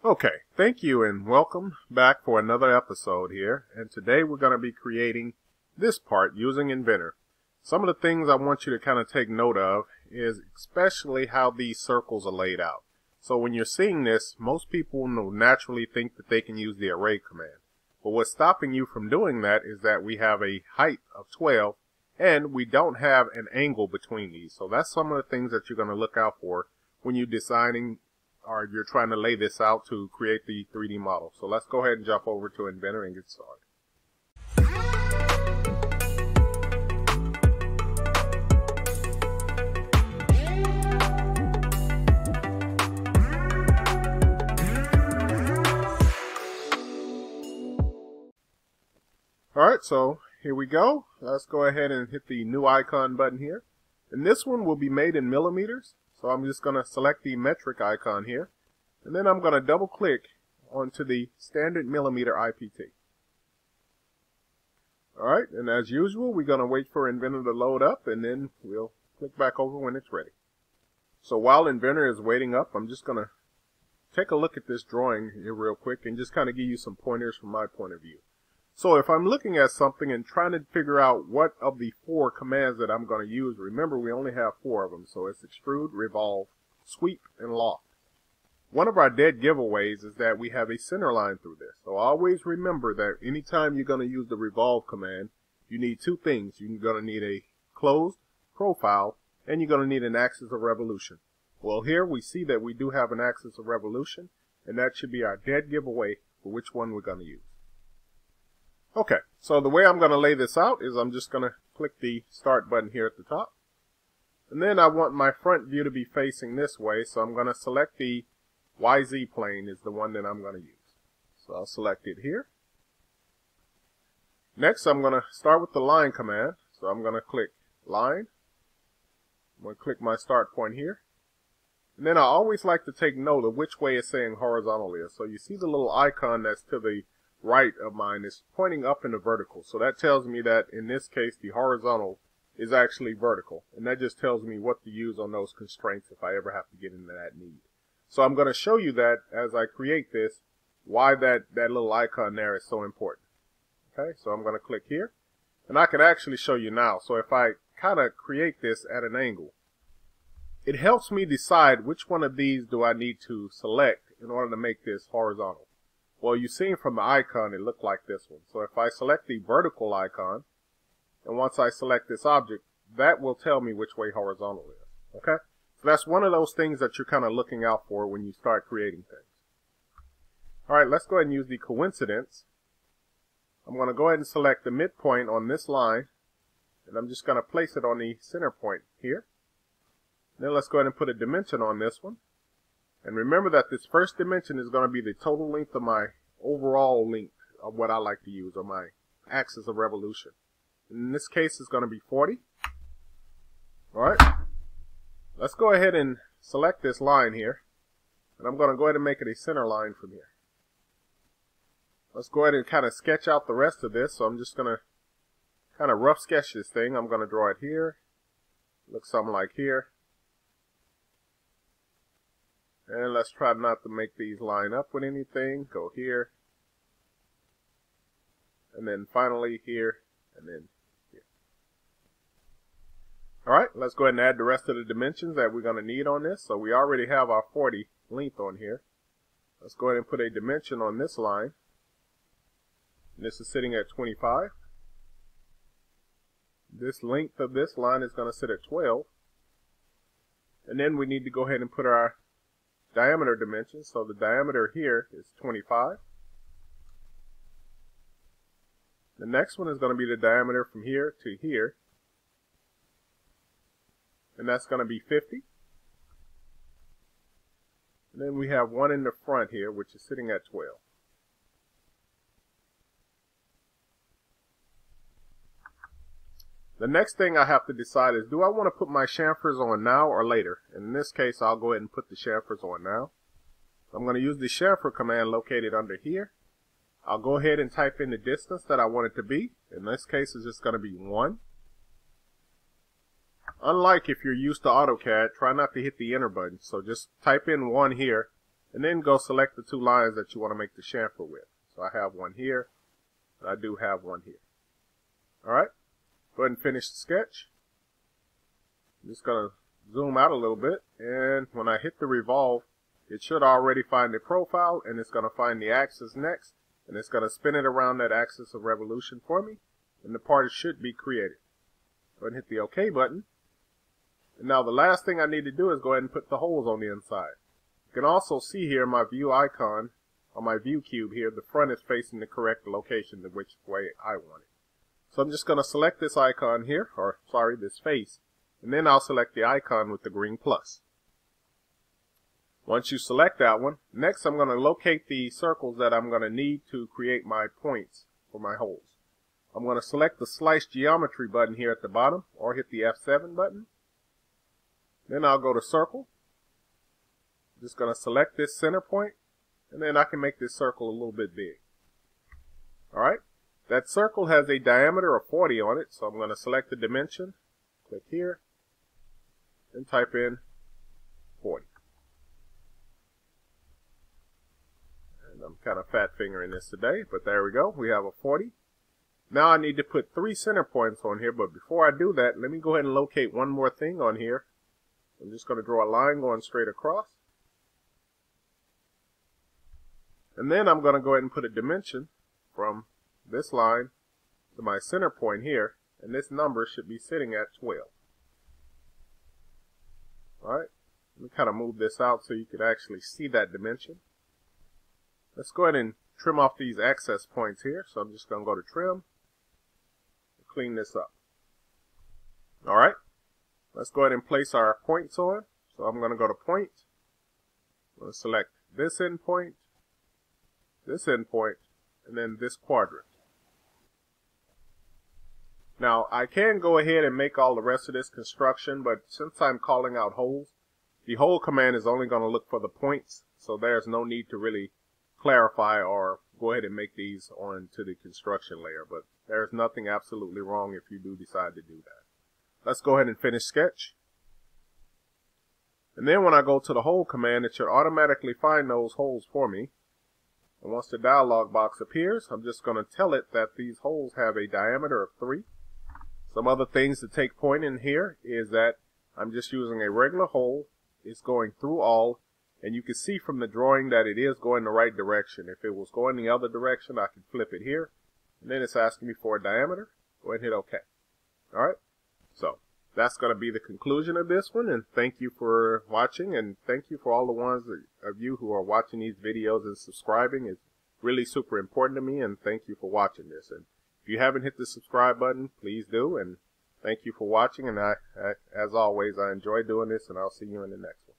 Okay, thank you and welcome back for another episode here. And today we're going to be creating this part using Inventor. Some of the things I want you to kind of take note of is especially how these circles are laid out. So when you're seeing this, most people will naturally think that they can use the array command. But what's stopping you from doing that is that we have a height of 12 and we don't have an angle between these. So that's some of the things that you're going to look out for when you're designing or you're trying to lay this out to create the 3D model. So let's go ahead and jump over to Inventor and get started. Alright, so here we go. Let's go ahead and hit the new icon button here. And this one will be made in millimeters. So I'm just going to select the metric icon here. And then I'm going to double click onto the standard millimeter IPT. Alright, and as usual, we're going to wait for Inventor to load up and then we'll click back over when it's ready. So while Inventor is waiting up, I'm just going to take a look at this drawing here real quick and just kind of give you some pointers from my point of view. So if I'm looking at something and trying to figure out what of the 4 commands that I'm going to use, remember we only have 4 of them. So it's extrude, revolve, sweep, and loft. One of our dead giveaways is that we have a center line through this. So always remember that anytime you're going to use the revolve command, you need 2 things. You're going to need a closed profile and you're going to need an axis of revolution. Well, here we see that we do have an axis of revolution, and that should be our dead giveaway for which one we're going to use. Okay, so the way I'm going to lay this out is I'm just going to click the start button here at the top. And then I want my front view to be facing this way, so I'm going to select the YZ plane is the one that I'm going to use. So I'll select it here. Next, I'm going to start with the line command. So I'm going to click line. I'm going to click my start point here. And then I always like to take note of which way it's saying horizontal is. So you see the little icon that's to the right of mine is pointing up in the vertical. So that tells me that in this case the horizontal is actually vertical. And that just tells me what to use on those constraints if I ever have to get into that need. So I'm going to show you that as I create this, why that little icon there is so important. Okay, so I'm going to click here. And I can actually show you now. So if I kind of create this at an angle, it helps me decide which one of these do I need to select in order to make this horizontal. Well, you've seen from the icon, it looked like this one. So if I select the vertical icon, and once I select this object, that will tell me which way horizontal is. Okay? So that's one of those things that you're kind of looking out for when you start creating things. Alright, let's go ahead and use the coincidence. I'm going to go ahead and select the midpoint on this line, and I'm just going to place it on the center point here. Then let's go ahead and put a dimension on this one. And remember that this first dimension is going to be the total length of my overall length of what I like to use, or my axis of revolution. In this case, it's going to be 40. Alright. Let's go ahead and select this line here. And I'm going to go ahead and make it a center line from here. Let's go ahead and kind of sketch out the rest of this. So I'm just going to kind of rough sketch this thing. I'm going to draw it here. Looks something like here. And let's try not to make these line up with anything. Go here. And then finally here. And then here. Alright, let's go ahead and add the rest of the dimensions that we're going to need on this. So we already have our 40 length on here. Let's go ahead and put a dimension on this line. And this is sitting at 25. This length of this line is going to sit at 12. And then we need to go ahead and put our diameter dimensions. So the diameter here is 25. The next one is going to be the diameter from here to here. And that's going to be 50. And then we have one in the front here, which is sitting at 12. The next thing I have to decide is, do I want to put my chamfers on now or later? And in this case, I'll go ahead and put the chamfers on now. So I'm going to use the chamfer command located under here. I'll go ahead and type in the distance that I want it to be. In this case, it's just going to be 1. Unlike if you're used to AutoCAD, try not to hit the enter button. So just type in 1 here, and then go select the two lines that you want to make the chamfer with. So I have one here, and I do have one here. Alright, go ahead and finish the sketch. I'm just going to zoom out a little bit, and when I hit the revolve, it should already find the profile, and it's going to find the axis next, and it's going to spin it around that axis of revolution for me, and the part should be created. Go ahead and hit the OK button. And now the last thing I need to do is go ahead and put the holes on the inside. You can also see here my view icon on my view cube here, the front is facing the correct location, the which way I want it. So I'm just going to select this icon here, or sorry, this face, and then I'll select the icon with the green plus. Once you select that one, next I'm going to locate the circles that I'm going to need to create my points for my holes. I'm going to select the Slice Geometry button here at the bottom, or hit the F7 button. Then I'll go to Circle. I'm just going to select this center point, and then I can make this circle a little bit big. Alright, that circle has a diameter of 40 on it, so I'm going to select the dimension, click here, and type in 40. And I'm kind of fat fingering this today, but there we go, we have a 40. Now I need to put 3 center points on here, but before I do that, let me go ahead and locate one more thing on here. I'm just going to draw a line going straight across. And then I'm going to go ahead and put a dimension from this line to my center point here, and this number should be sitting at 12. Alright, let me kind of move this out so you can actually see that dimension. Let's go ahead and trim off these access points here, so I'm just going to go to Trim, and clean this up. Alright, let's go ahead and place our points on. So I'm going to go to Point, I'm going to select this endpoint, and then this quadrant. Now, I can go ahead and make all the rest of this construction, but since I'm calling out holes, the hole command is only going to look for the points, so there's no need to really clarify or go ahead and make these onto the construction layer, but there's nothing absolutely wrong if you do decide to do that. Let's go ahead and finish sketch. And then when I go to the hole command, it should automatically find those holes for me. And once the dialog box appears, I'm just going to tell it that these holes have a diameter of 3. Some other things to take point in here is that I'm just using a regular hole. It's going through all, and you can see from the drawing that it is going the right direction. If it was going the other direction, I can flip it here. And then it's asking me for a diameter. Go ahead and hit OK. Alright, so that's going to be the conclusion of this one, and thank you for watching, and thank you for all the ones of you who are watching these videos and subscribing. It's really super important to me, and thank you for watching this. And if you haven't hit the subscribe button, please do, and thank you for watching, and as always, I enjoy doing this, and I'll see you in the next one.